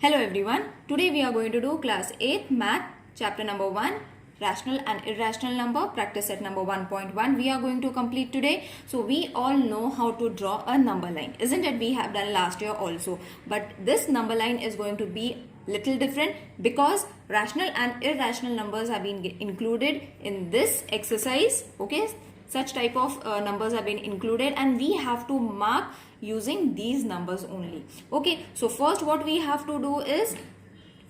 Hello everyone. Today we are going to do class 8 math chapter number 1 rational and irrational number practice set number 1.1 we are going to complete today. So we all know how to draw a number line, isn't it? We have done last year also, but this number line is going to be little different because rational and irrational numbers have been included in this exercise. Okay, such type of numbers have been included and we have to mark using these numbers only. Okay, so first what we have to do is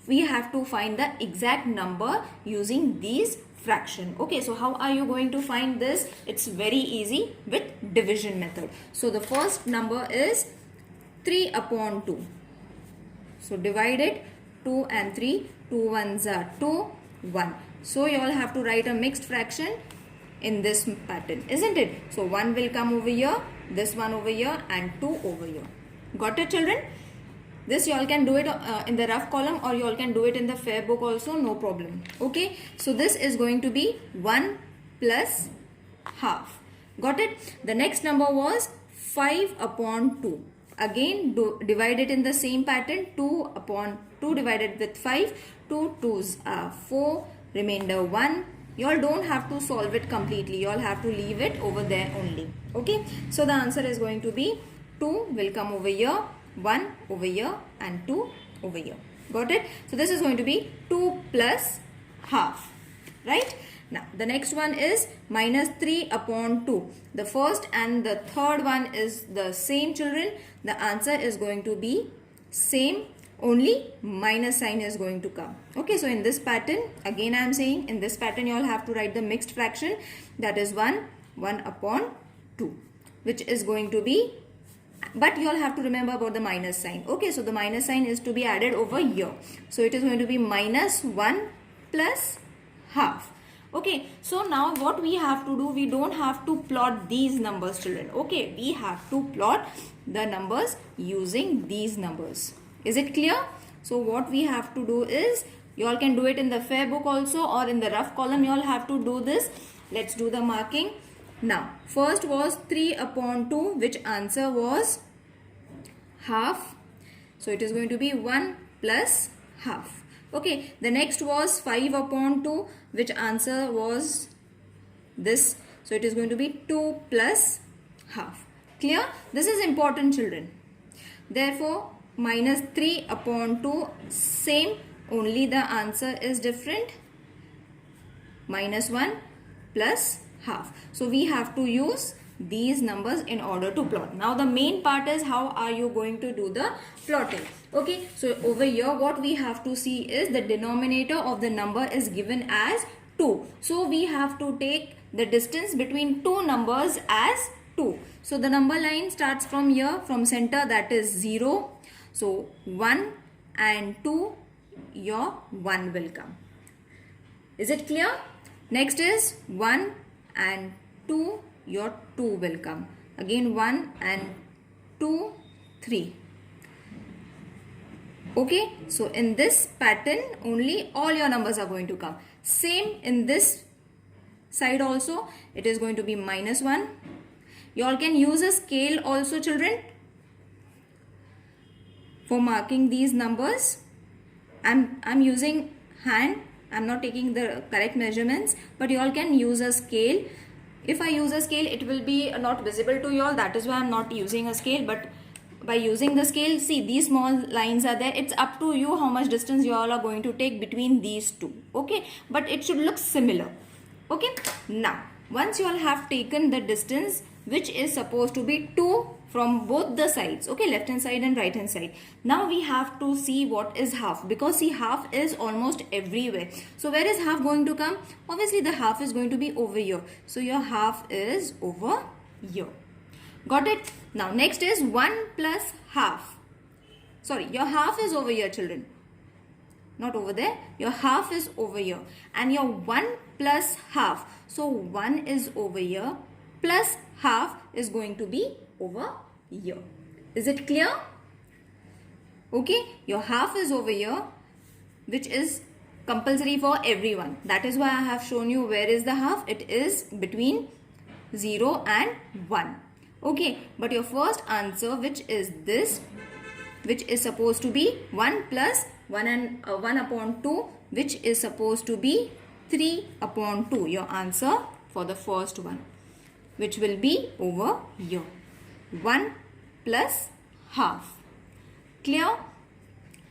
we have to find the exact number using these fraction. Okay, so how are you going to find this? It's very easy with division method. So the first number is 3 upon 2. So divide it, 2 and 3, 2 ones are 2, 1. So you all have to write a mixed fraction in this pattern, isn't it? So 1 will come over here, this one over here and 2 over here. Got it, children? This you all can do it in the rough column or you all can do it in the fair book also, no problem. Okay, so this is going to be 1 plus half. Got it? The next number was 5 upon 2. Again divide it in the same pattern, 2 upon 2 divided with 5, 2 2s are 4, remainder 1. You all don't have to solve it completely, you all have to leave it over there only. Okay, so the answer is going to be 2 will come over here, 1 over here and 2 over here. Got it? So this is going to be 2 plus half, right? Now the next one is minus 3 upon 2. The first and the third one is the same, children. The answer is going to be same, only minus sign is going to come. Okay, so in this pattern, again I am saying in this pattern you all have to write the mixed fraction, that is 1 upon 2, which is going to be, but you all have to remember about the minus sign. Okay, so the minus sign is to be added over here. So it is going to be minus 1 plus half. Okay, so now what we have to do, we don't have to plot these numbers, children. Okay, we have to plot the numbers using these numbers. Is it clear? So what we have to do is, you all can do it in the fair book also or in the rough column, you all have to do this. Let's do the marking. Now, first was 3 upon 2, which answer was half. So it is going to be 1 plus half. Okay, the next was 5 upon 2, which answer was this. So it is going to be 2 plus half. Clear? This is important, children. Therefore, minus 3 upon 2, same, only the answer is different. Minus 1 plus half. So we have to use these numbers in order to plot. Now the main part is how are you going to do the plotting. Okay, so over here what we have to see is the denominator of the number is given as 2. So we have to take the distance between two numbers as 2. So the number line starts from here, from center, that is 0. So 1 and 2, your 1 will come. Is it clear? Next is 1 and 2, your 2 will come. Again 1 and 2, 3. Okay, so in this pattern only all your numbers are going to come. Same in this side also, it is going to be minus 1. You all can use a scale also, children, for marking these numbers. I'm using hand, I'm not taking the correct measurements, but you all can use a scale. If I use a scale, it will be not visible to you all, that is why I'm not using a scale. But by using the scale, see these small lines are there. It's up to you how much distance you all are going to take between these two. Okay, but it should look similar. Okay, now once you all have taken the distance, which is supposed to be 2 from both the sides, okay, left hand side and right hand side. Now we have to see what is half, because see half is almost everywhere. So where is half going to come? Obviously the half is going to be over here. So your half is over here. Got it? Now next is 1 plus half. Sorry, your half is over here, children. Not over there. Your half is over here. And your 1 plus half. So 1 is over here plus half is going to be over here. Is it clear? Okay, your half is over here, which is compulsory for everyone. That is why I have shown you where is the half. It is between 0 and 1. Okay, but your first answer, which is this, which is supposed to be 1 plus 1 and 1 upon 2, which is supposed to be 3 upon 2. Your answer for the first one, which will be over here. 1 plus half. Clear?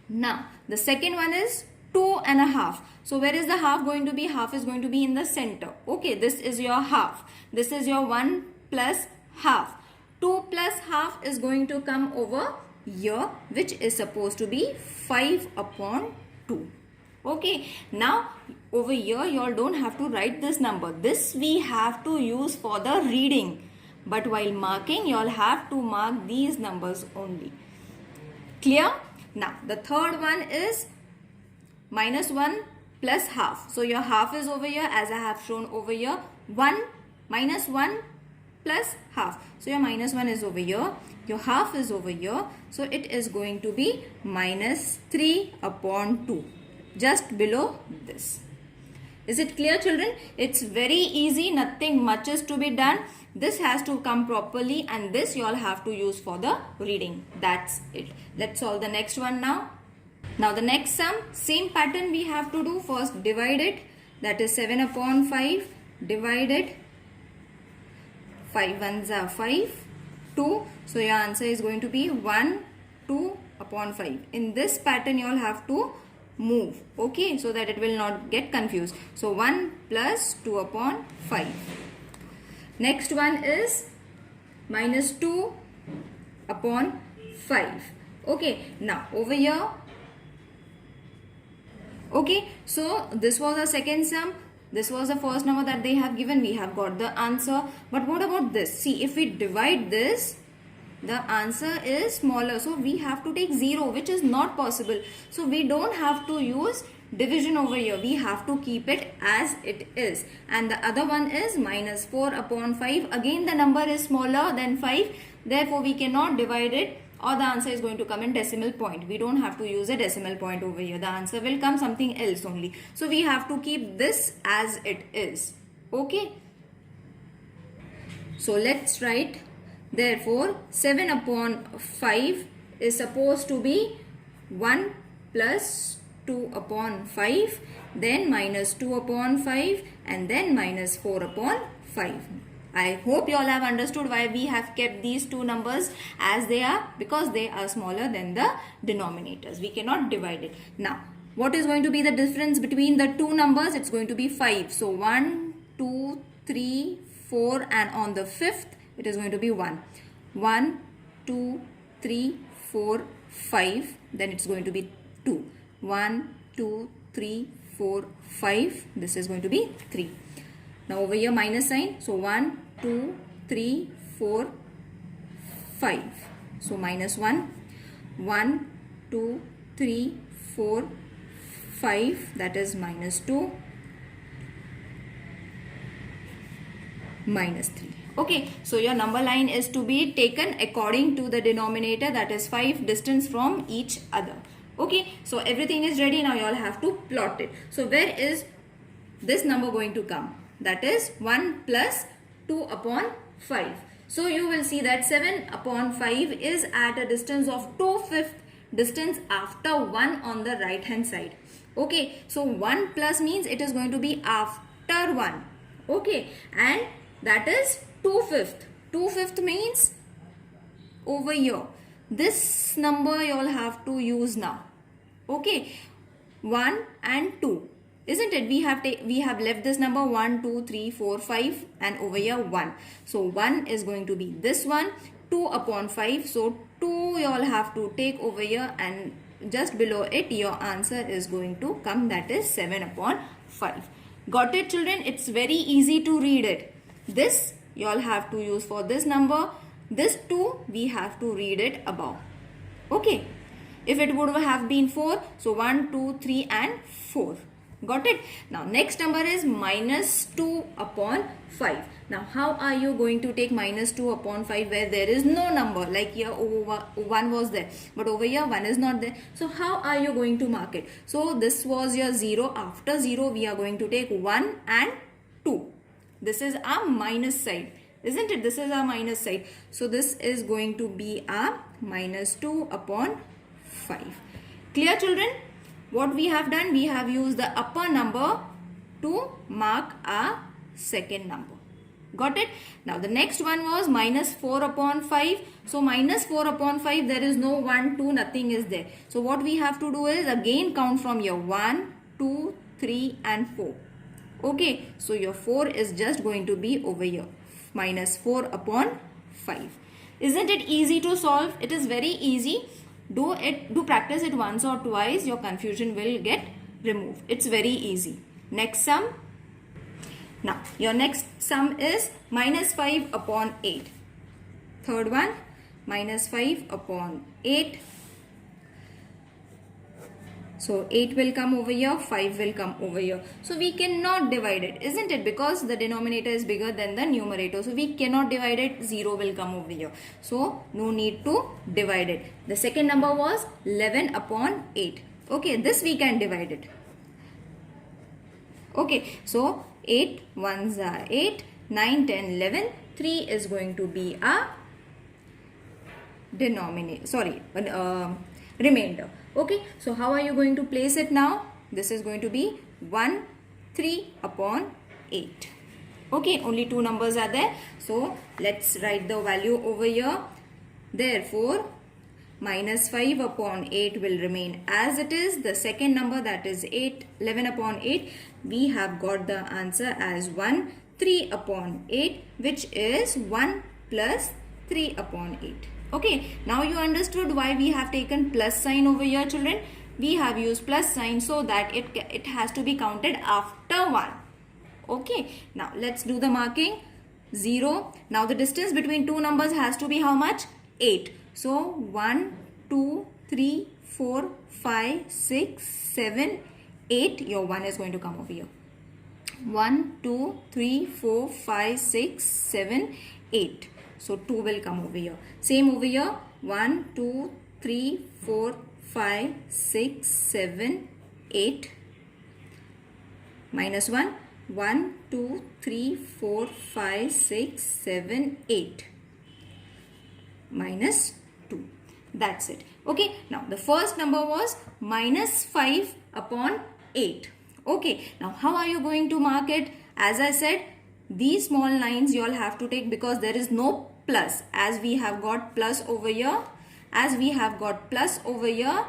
Now, the second one is 2 and a half. So, where is the half going to be? Half is going to be in the center. Okay, this is your half. This is your 1 plus half. 2 plus half is going to come over here, which is supposed to be 5 upon 2. Okay, now over here you all don't have to write this number. This we have to use for the reading. But while marking, you all have to mark these numbers only. Clear? Now, the third one is minus 1 plus half. So, your half is over here as I have shown over here. 1 minus 1 plus half. So, your minus 1 is over here. Your half is over here. So, it is going to be minus 3 upon 2. Just below this. Is it clear, children? It's very easy. Nothing much is to be done. This has to come properly and this you all have to use for the reading. That's it. Let's solve the next one now. Now the next sum, same pattern we have to do. First divide it. That is 7 upon 5 divided 5 ones are 5, 2. So your answer is going to be 1, 2 upon 5. In this pattern you all have to move. Okay, so that it will not get confused. So 1 plus 2 upon 5. Next one is minus 2 upon 5. Okay, now over here. Okay, so this was the second sum. This was the first number that they have given. We have got the answer. But what about this? See, if we divide this, the answer is smaller. So we have to take 0, which is not possible. So we don't have to use division over here. We have to keep it as it is. And the other one is minus 4 upon 5. Again, the number is smaller than 5. Therefore, we cannot divide it, or the answer is going to come in decimal point. We don't have to use a decimal point over here. The answer will come something else only. So we have to keep this as it is. Okay. So let's write. Therefore, 7 upon 5 is supposed to be 1 plus 2 upon 5, then minus 2 upon 5, and then minus 4 upon 5. I hope you all have understood why we have kept these two numbers as they are, because they are smaller than the denominators. We cannot divide it. Now, what is going to be the difference between the two numbers? It's going to be 5. So, 1, 2, 3, 4, and on the fifth, it is going to be 1. 1, 2, 3, 4, 5. Then it's going to be 2. 1, 2, 3, 4, 5. This is going to be 3. Now over here minus sign. So 1, 2, 3, 4, 5. So minus 1. 1, 2, 3, 4, 5. That is minus 2. Minus 3. Okay, so your number line is to be taken according to the denominator, that is 5 distance from each other. Okay, so everything is ready. Now you all have to plot it. So where is this number going to come? That is 1 plus 2 upon 5. So you will see that 7 upon 5 is at a distance of 2/5 distance after 1 on the right hand side. Okay, so 1 plus means it is going to be after 1. Okay, and that is 2/5. 2/5 means over here. This number you all have to use now. Okay, 1 and 2. Isn't it? We have left this number 1, 2, 3, 4, 5 and over here 1. So 1 is going to be this one, 2 upon 5. So 2 you all have to take over here, and just below it your answer is going to come, that is 7 upon 5. Got it, children? It's very easy to read it. This you all have to use for this number. This 2 we have to read it above. Okay. If it would have been 4, so 1, 2, 3 and 4. Got it? Now next number is minus 2 upon 5. Now how are you going to take minus 2 upon 5 where there is no number? Like here 1 was there, but over here 1 is not there. So how are you going to mark it? So this was your 0. After 0 we are going to take 1 and 2. This is our minus side. Isn't it? This is our minus side. So this is going to be our minus 2 upon 5. Clear, children? What we have done, we have used the upper number to mark our second number. Got it? Now the next one was minus 4 upon 5. So minus 4 upon 5, there is no 1, 2, nothing is there. So what we have to do is again count from your 1, 2, 3 and 4. Okay, so your 4 is just going to be over here. Minus 4 upon 5. Isn't it easy to solve? It is very easy. Do practice it once or twice. Your confusion will get removed. It's very easy. Next sum. Now, your next sum is minus 5 upon 8. Third one, minus 5 upon 8. So, 8 will come over here, 5 will come over here. So, we cannot divide it, isn't it? Because the denominator is bigger than the numerator. So, we cannot divide it, 0 will come over here. So, no need to divide it. The second number was 11 upon 8. Okay, this we can divide it. Okay, so 8 ones are 8, 9, 10, 11. 3 is going to be a remainder. Okay, so how are you going to place it now? This is going to be 1, 3 upon 8. Okay, only two numbers are there. So let's write the value over here. Therefore, minus 5 upon 8 will remain as it is. The second number, that is 11 upon 8, we have got the answer as 1, 3 upon 8, which is 1 plus 3 upon 8. Okay, now you understood why we have taken plus sign over here, children. We have used plus sign so that it has to be counted after 1. Okay, now let's do the marking. 0. Now the distance between two numbers has to be how much? 8. So 1, 2, 3, 4, 5, 6, 7, 8. Your 1 is going to come over here. 1, 2, 3, 4, 5, 6, 7, 8. So 2 will come over here. Same over here. 1, 2, 3, 4, 5, 6, 7, 8. Minus 1. 1, 2, 3, 4, 5, 6, 7, 8. Minus 2. That's it. Okay. Now the first number was minus 5 upon 8. Okay. Now how are you going to mark it? As I said, these small lines you all have to take because there is no plus. As we have got plus over here. As we have got plus over here.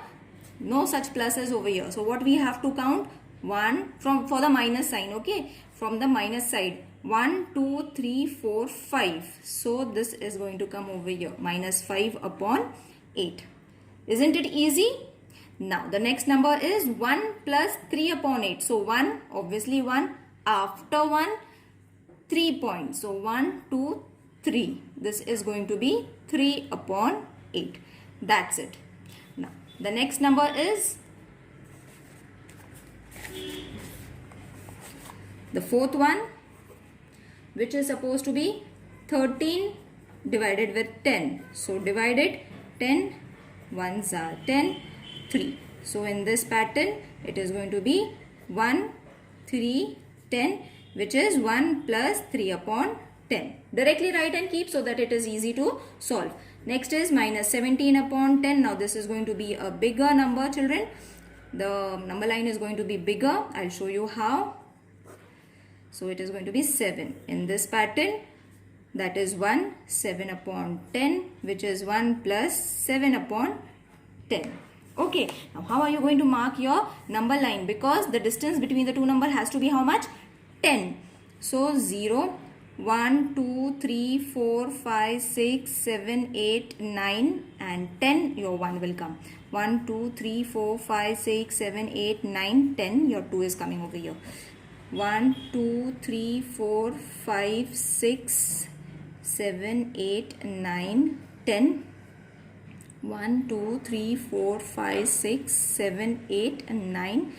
No such pluses over here. So what we have to count? 1 for the minus sign. Okay. From the minus side. 1, 2, 3, 4, 5. So this is going to come over here. Minus 5 upon 8. Isn't it easy? Now the next number is 1 plus 3 upon 8. So 1, obviously 1. After 1, 3 points. So 1, 2, 3. This is going to be 3 upon 8. That's it. Now the next number is the fourth one, which is supposed to be 13 divided with 10. So divide it. 10 ones are 10, 3. So in this pattern, it is going to be 1, 3, 10, which is 1 plus 3 upon 10. Directly write and keep so that it is easy to solve. Next is minus 17 upon 10. Now this is going to be a bigger number, children. The number line is going to be bigger. I'll show you how. So it is going to be 7. In this pattern, that is 1, 7 upon 10, which is 1 plus 7 upon 10. Okay, now how are you going to mark your number line? Because the distance between the two numbers has to be how much? 10. So 0, 1, 2, 3, 4, 5, 6, 7, 8, 9 and 10. Your 1 will come. 1, 2, 3, 4, 5, 6, 7, 8, 9, 10. Your 2 is coming over here. 1, 2, 3, 4, 5, 6, 7, 8, 9, 10. 1, 2, 3, 4, 5, 6, 7, 8, 9,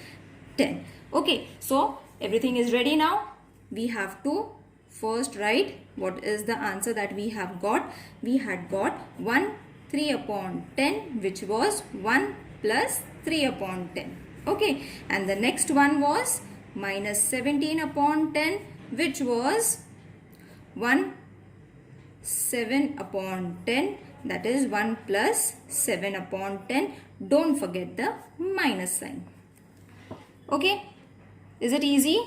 10. Okay, so everything is ready now. We have to first write what is the answer that we have got. We had got 1, 3 upon 10, which was 1 plus 3 upon 10. Okay, and the next one was minus 17 upon 10, which was 1, 7 upon 10, that is 1 plus 7 upon 10. Don't forget the minus sign. Okay, is it easy?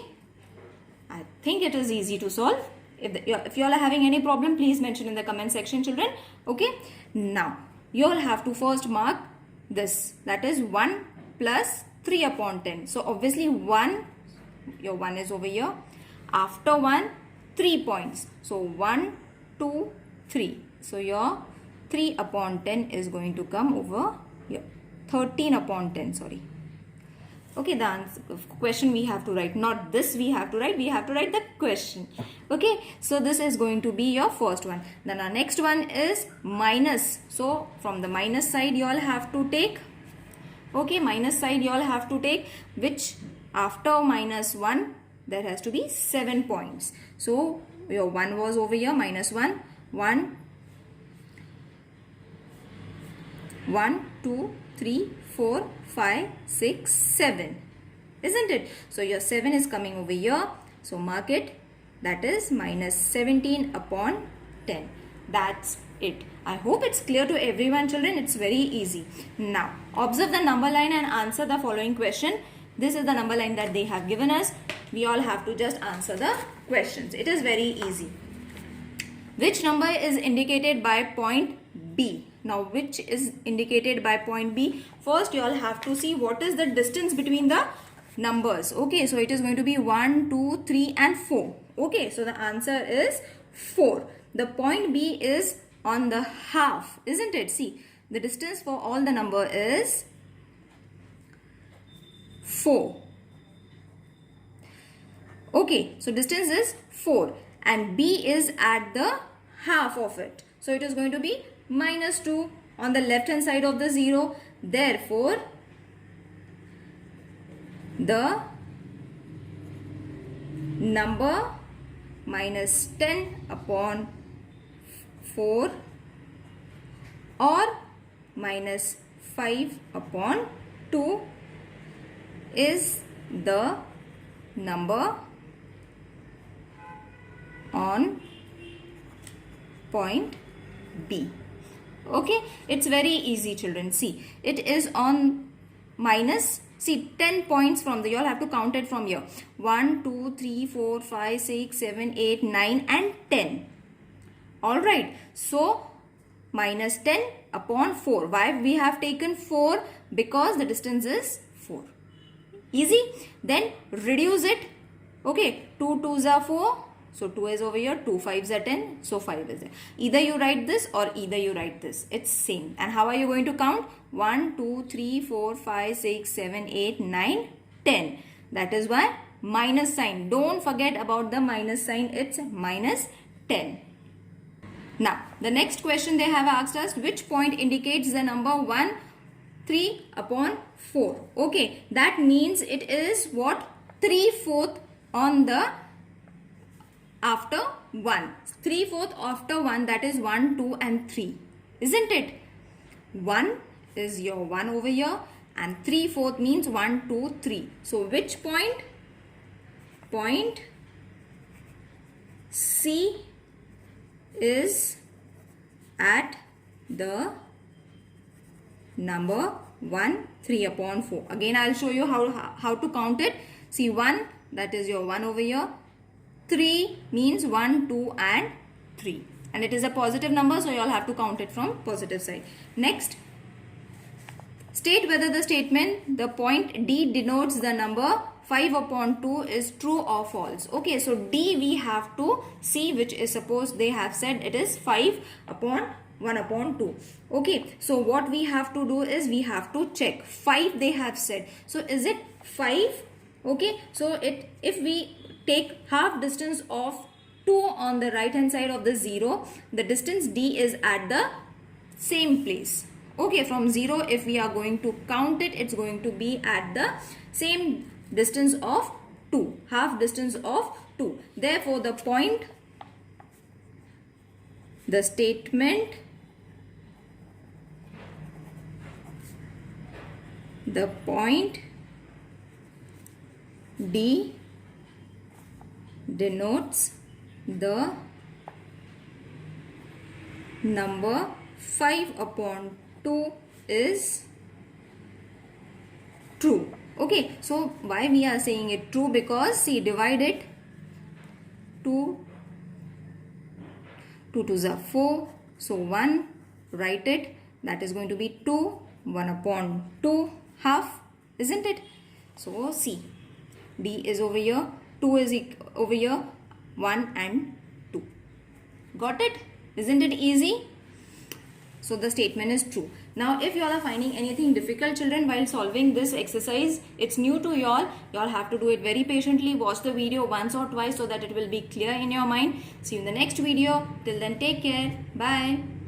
I think it is easy to solve. If you all are having any problem, please mention in the comment section, children. Okay, now you all have to first mark this, that is 1 plus 3 upon 10. So obviously 1, your 1 is over here. After 1, 3 points. So 1, 2, 3. So your 3 upon 10 is going to come over here. 13 upon 10, sorry. Okay, the answer, question we have to write, not this we have to write the question. Okay, so this is going to be your first one. Then our next one is minus. So from the minus side you all have to take, okay, minus side you all have to take, which after minus 1 there has to be 7 points. So your 1 was over here, minus 1, 1, 2, 3, 4, 5, 6, 7, isn't it? So your 7 is coming over here. So mark it, that is minus 17 upon 10. That's it. I hope it's clear to everyone, children. It's very easy. Now observe the number line and answer the following question. This is the number line that they have given us. We all have to just answer the questions. It is very easy. Which number is indicated by point B? Now which is indicated by point B? First you all have to see what is the distance between the numbers. Okay, so it is going to be 1, 2, 3 and 4. Okay, so the answer is 4. The point B is on the half, isn't it? See, the distance for all the number is 4. Okay, so distance is 4 and B is at the half of it. So it is going to be minus 2 on the left hand side of the 0. Therefore, the number minus 10 upon 4 or minus 5 upon 2 is the number on point B. Okay, it's very easy, children. See, it is on minus, see, 10 points from the, you all have to count it from here. 1, 2, 3, 4, 5, 6, 7, 8, 9 and 10. Alright, so minus 10 upon 4. Why we have taken 4? Because the distance is 4. Easy. Then reduce it. Okay, 2 2s are 4. So 2 is over here, 2 5s are 10, so 5 is there. Either you write this or either you write this. It's same. And how are you going to count? 1, 2, 3, 4, 5, 6, 7, 8, 9, 10. That is why minus sign. Don't forget about the minus sign. It's minus 10. Now, the next question they have asked us, which point indicates the number 1, 3 upon 4. Okay, that means it is what? 3/4 on the after 1. 3/4 after 1, that is 1, 2 and 3. Isn't it? 1 is your 1 over here and 3/4 means 1, 2, 3. So which point? Point C is at the number 1, 3 upon 4. Again, I will show you how to count it. See, 1, that is your 1 over here. 3 means 1, 2 and 3. And it is a positive number, so you all have to count it from positive side. Next, state whether the statement, the point D denotes the number 5 upon 2 is true or false. Okay, so D we have to see, which is, suppose they have said it is 5 upon 1 upon 2. Okay, so what we have to do is we have to check. 5 they have said. So is it 5? Okay, so if we take half distance of 2 on the right hand side of the 0, the distance D is at the same place. Okay, from 0 if we are going to count it, it's going to be at the same distance of 2, half distance of 2. Therefore, the point, the statement, the point D denotes the number 5 upon 2 is true. Okay, so why we are saying it true? Because see, divide it. 2 2s are 4, so 1, write it, that is going to be 2, 1 upon 2, half, isn't it? So see, D is over here, 2 is over here, 1 and 2. Got it? Isn't it easy? So the statement is true. Now if you all are finding anything difficult, children, while solving this exercise, it's new to you all have to do it very patiently. Watch the video once or twice so that it will be clear in your mind. See you in the next video. Till then, take care. Bye.